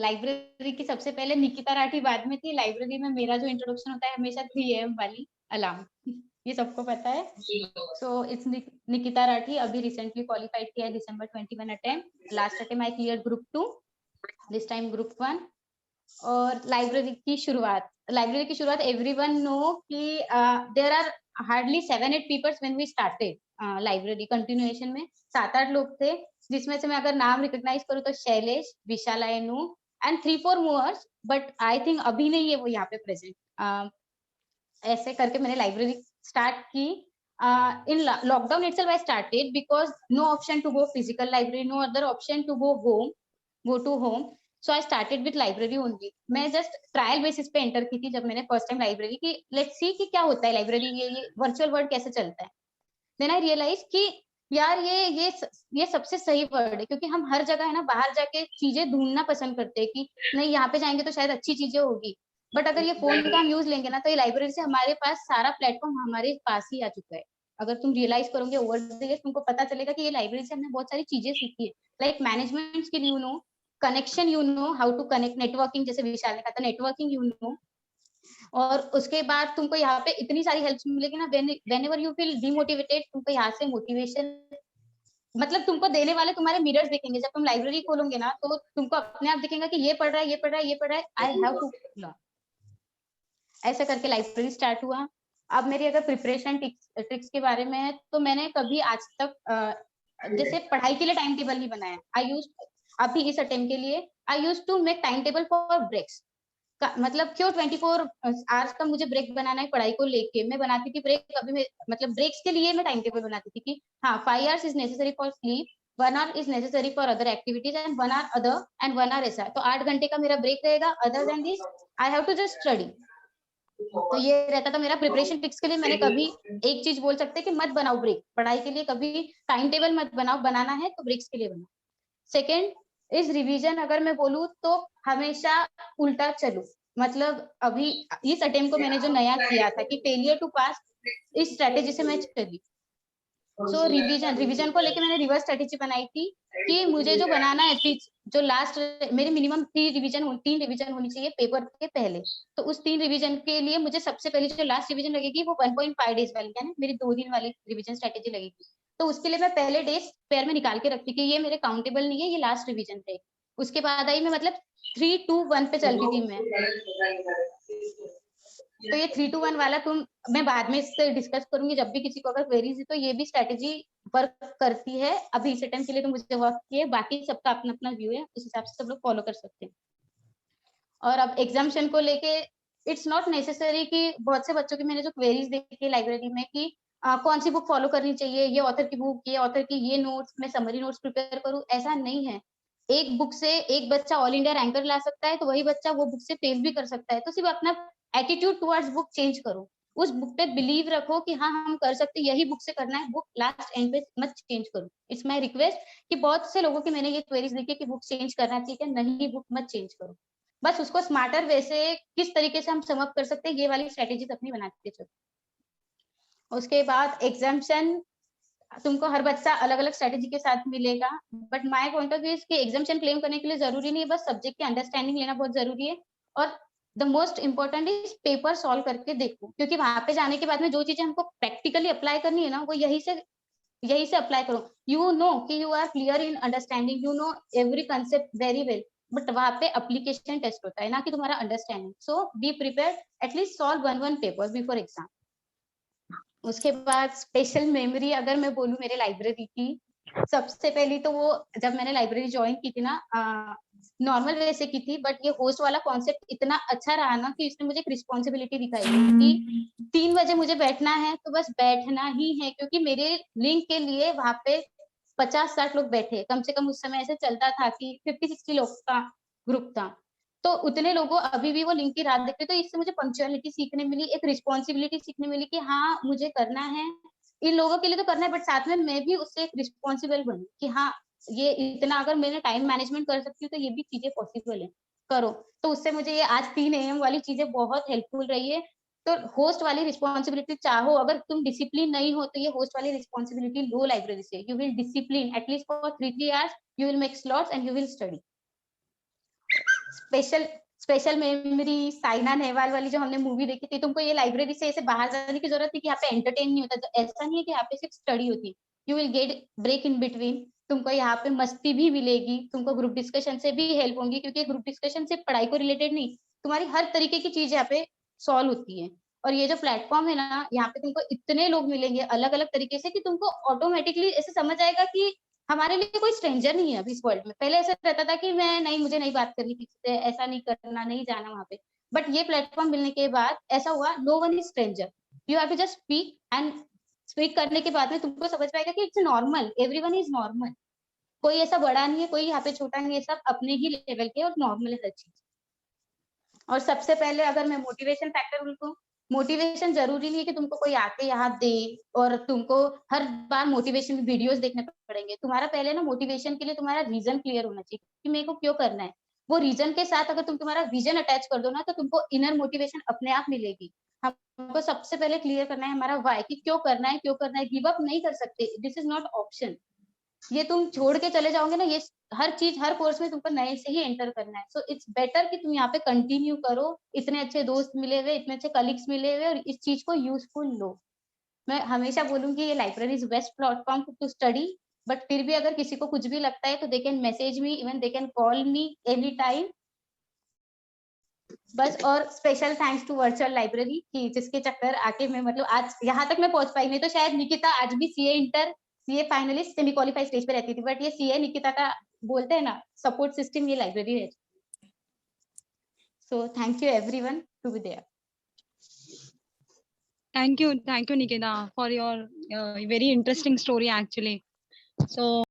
Library की सबसे पहले निकिता राठी बाद में थी। लाइब्रेरी में मेरा जो इंट्रोडक्शन होता है हमेशा 3 AM वाली अलार्म ये सबको पता है। So it's Nikita Rathi. अभी रिसेंटली क्वालिफाइड किया है December 21 attempt. Last attempt I clear group 2, this time group 1। और लाइब्रेरी की शुरुआत एवरीवन नो कि there are hardly 7-8 peoples when we started library. Continuation में 7-8 लोग थे, जिसमें से मैं अगर नाम रिकॉग्नाइज करूँ तो शैलेश, विशाला एनु एंड 3-4 मोर्स, बट आई थिंक अभी नहीं है वो यहाँ पे प्रेजेंट। ऐसे करके मैंने लाइब्रेरी स्टार्ट की। In lockdown itself I started because no option to go physical library, no other option to go to home. So I started with library only. मैं जस्ट ट्रायल बेसिस पे enter की थी जब मैंने first time library की, let's see कि क्या होता है लाइब्रेरी, ये वर्चुअल वर्ल्ड कैसे चलता है। देन आई रियलाइज कि यार ये सबसे सही वर्ड है, क्योंकि हम हर जगह है ना बाहर जाके चीजें ढूंढना पसंद करते हैं कि नहीं यहाँ पे जाएंगे तो शायद अच्छी चीजें होगी, बट अगर ये फोन का हम यूज लेंगे ना तो ये लाइब्रेरी से हमारे पास सारा प्लेटफॉर्म हमारे पास ही आ चुका है। अगर तुम रियलाइज करोगे ओवर द इयर्स तुमको पता चलेगा कि ये लाइब्रेरी से हमने बहुत सारी चीजें सीखी है, like management skill you know, connection you know, how to connect, networking जैसे विशाल ने कहा था नेटवर्किंग यू नो। और उसके बाद तुमको यहाँ पे इतनी सारी हेल्प मिलेगी ना, व्हेनेवर यू फील डिमोटिवेटेड तुमको यहाँ से मोटिवेशन, मतलब तुमको देने वाले तुम्हारे मिरर्स दिखेंगे। जब तुम लाइब्रेरी खोलोगे ना तो तुमको अपने आप दिखेगा कि ये पढ़ रहा है, ये पढ़ रहा है, ये पढ़ रहा है, आई हैव टू लर्न। ऐसा करके लाइब्रेरी स्टार्ट हुआ। अब मेरी अगर प्रिपरेशन ट्रिक्स के बारे में है तो मैंने कभी आज तक जैसे पढ़ाई के लिए टाइम टेबल नहीं बनाया। आई यूज अभी इस अटेम्प्ट के लिए I use to make time table for breaks. मतलब क्यों 24 आवर्स का मुझे ब्रेक बनाना है पढ़ाई को लेके, मैं बनाती थी ब्रेक। अभी मैं मतलब ब्रेक्स के लिए मैं टाइम टेबल बनाती थी कि हाँ 5 hours is necessary for sleep, 1 hour is necessary for other activities and 1 hour other and 1 hour ऐसा। तो 8 घंटे का मेरा ब्रेक रहेगा। Other than this I have to just study. तो ये रहता था मेरा प्रिपरेशन टिक्स के लिए। मैंने कभी एक चीज बोल सकते कि मत बनाओ ब्रेक, पढ़ाई के लिए कभी टाइम टेबल मत बनाओ, बनाना है तो ब्रेक्स के लिए बनाओ। Second is revision. अगर मैं बोलूँ तो हमेशा उल्टा चलूं। मतलब अभी इस अटेम्प्ट को मैंने जो नया किया था कि फेलियर टू पास, इस स्ट्रेटेजी से मैं चली। सो रिवीजन को लेके मैंने रिवर्स स्ट्रेटेजी बनाई थी कि मुझे जो बनाना है जो लास्ट मेरे मिनिमम 3 रिवीजन होनी चाहिए पेपर के पहले। तो उस 3 रिवीजन के लिए मुझे सबसे पहले जो लास्ट रिवीजन लगेगी वो 1.5 days वाली, यानी मेरी 2 दिन वाली रिवीजन स्ट्रेटेजी लगेगी। तो उसके लिए मैं पहले डेज पेयर में निकाल के रखती कि ये मेरे काउंटेबल नहीं है, ये लास्ट रिवीजन है। उसके बाद आई मैं मतलब 3-2-1 पे चलती थी मैं। तो ये 3-2-1 वाला मैं बाद में इससे डिस्कस करूंगी जब भी किसी को अगर क्वेरीज है। तो ये भी स्ट्रेटेजी वर्क करती है। अभी इस अटेम्प्ट के लिए तो मुझे वर्क किए, बाकी सबका अपना अपना व्यू है, उस हिसाब से सब लोग फॉलो कर सकते हैं। और अब एग्जामिशन को लेके इट्स नॉट नेसेसरी कि बहुत से बच्चों की मैंने जो क्वेरीज देखी लाइब्रेरी में कि कौन सी बुक फॉलो करनी चाहिए, ये ऑथर की बुक, ये ऑथर की ये नोट्स, मैं समरी नोट्स प्रिपेयर करूँ, ऐसा नहीं है। एक बुक से एक बच्चा ऑल इंडिया रैंकर ला सकता है, तो वही बच्चा वो बुक से फेल भी कर सकता है। तो सिर्फ अपना एटीट्यूड टुवर्ड्स बुक चेंज करो, उस बुक पे बिलीव रखो कि हाँ हम कर सकते, यही बुक से करना है, बुक लास्ट एंड पे मत चेंज करो। इट्स माय रिक्वेस्ट कि बहुत से लोगों की मैंने ये क्वेरीज देखी कि बुक चेंज करना चाहिए, नहीं बुक मत चेंज करो। बस उसको स्मार्टर वे से किस तरीके से हम सम अप कर सकते हैं, ये वाली स्ट्रेटेजीज अपनी बनाते चलो। उसके बाद एग्जाम्शन, तुमको हर बच्चा अलग अलग स्ट्रेटेजी के साथ मिलेगा, but my point of view इसके एग्जाम्शन क्लेम करने के लिए जरूरी नहीं है, बस सब्जेक्ट की अंडरस्टैंडिंग लेना बहुत जरूरी है। और the most important is paper solve करके देखो, क्योंकि वहां पे जाने के बाद में जो चीजें हमको प्रैक्टिकली अप्लाई करनी है ना वो यही से अप्लाई करो। यू नो कि you are clear in understanding, you know every concept very well, but वहां पे अप्लीकेशन टेस्ट होता है ना कि तुम्हारा understanding. So be prepared, at least solve 1 paper before exam. उसके बाद स्पेशल मेमोरी अगर मैं बोलूँ मेरे लाइब्रेरी की, सबसे पहली तो वो जब मैंने लाइब्रेरी ज्वाइन की थी ना, नॉर्मल वे से की थी, बट ये होस्ट वाला कॉन्सेप्ट इतना अच्छा रहा ना कि इसने मुझे एक रिस्पॉन्सिबिलिटी दिखाई कि 3 बजे मुझे बैठना है तो बस बैठना ही है, क्योंकि मेरे लिंक के लिए वहां पे 50-60 लोग बैठे कम से कम। उस समय ऐसे चलता था कि 50-60 लोग का ग्रुप था, तो उतने लोगों अभी भी वो लिंक की राह देखते। तो इससे मुझे पंक्चुअलिटी सीखने मिली, एक रिस्पॉन्सिबिलिटी सीखने मिली कि हाँ मुझे करना है, इन लोगों के लिए तो करना है, बट साथ में मैं भी उससे एक रिस्पॉन्सिबल बनूं कि हाँ ये इतना अगर मैंने टाइम मैनेजमेंट कर सकती हूँ तो ये भी चीजें पॉसिबल है, करो। तो उससे मुझे ये आज 3 AM वाली चीजें बहुत हेल्पफुल रही है। तो होस्ट वाली रिस्पॉन्सिबिलिटी चाहो, अगर तुम डिसिप्लिन नहीं हो तो ये होस्ट वाली रिस्पॉन्सिबिलिटी लो लाइब्रेरी से। You will discipline at least for 3 hours, you will make slots and you will study. Special memory, Saina Nehwal वाली जो हमने मूवी देखी थी, तुमको ये लाइब्रेरी से ऐसे बाहर जाने की जरूरत नहीं कि यहाँ पे एंटरटेन नहीं होता, तो ऐसा नहीं है कि यहाँ पे सिर्फ स्टडी होती, you will get break in between, तुमको यहाँ पे मस्ती भी मिलेगी, तुमको ग्रुप डिस्कशन से भी हेल्प होंगी, क्योंकि ग्रुप डिस्कशन सिर्फ पढ़ाई को रिलेटेड नहीं, तुम्हारी हर तरीके की चीज यहाँ पे सॉल्व होती है। और ये जो प्लेटफॉर्म है ना, यहाँ पे तुमको इतने लोग मिलेंगे अलग अलग तरीके से कि तुमको ऑटोमेटिकली ऐसे समझ आएगा कि हमारे लिए कोई स्ट्रेंजर नहीं है अभी इस वर्ल्ड में। पहले ऐसा रहता था कि मैं नहीं, मुझे नहीं बात करनी किसी से, ऐसा नहीं करना, नहीं जाना वहां पे, बट ये प्लेटफॉर्म मिलने के बाद ऐसा हुआ, no one is stranger, you have to just speak, and speak करने के बाद में तुमको समझ पाएगा कि it's normal, everyone is normal, कोई ऐसा बड़ा नहीं है, कोई यहाँ पे छोटा नहीं है, सब अपने ही लेवल के और नॉर्मल है हर चीज। और सबसे पहले अगर मैं मोटिवेशन फैक्टर बोलूँ, मोटिवेशन जरूरी नहीं है कि तुमको कोई आके यहाँ दे और तुमको हर बार मोटिवेशन वीडियोस देखने पड़ेंगे। तुम्हारा पहले ना मोटिवेशन के लिए तुम्हारा रीजन क्लियर होना चाहिए कि मेरे को क्यों करना है। वो रीजन के साथ अगर तुम तुम्हारा विजन अटैच कर दो ना, तो तुमको इनर मोटिवेशन अपने आप मिलेगी। हमको सबसे पहले क्लियर करना है हमारा वाई, कि क्यों करना है, क्यों करना है। गिव अप नहीं कर सकते, दिस इज नॉट ऑप्शन। ये तुम छोड़ के चले जाओगे ना, ये हर चीज, हर कोर्स में तुमको नए से ही एंटर करना है। सो इट्स बेटर कि तुम यहाँ पे कंटिन्यू करो, इतने अच्छे दोस्त मिले हुए, इतने अच्छे कलीग्स मिले हुए, और इस चीज को यूजफुल लो। मैं हमेशा बोलूंगी ये library is best platform to study, but फिर भी अगर किसी को कुछ भी लगता है तो they can message me, even they can call me any time. बस, और special thanks to virtual library कि जिसके चक्कर आके मैं मतलब आज यहाँ तक मैं पहुंच पाई। नहीं तो शायद निकिता आज भी CA inter, CA finalist, semi qualified stage पे रहती थी, बट ये सीए निकिता का बोलते हैं ना सपोर्ट सिस्टम, ये लाइब्रेरी है। So thank you everyone to be there. Thank you, Nikita, for your very interesting story actually. So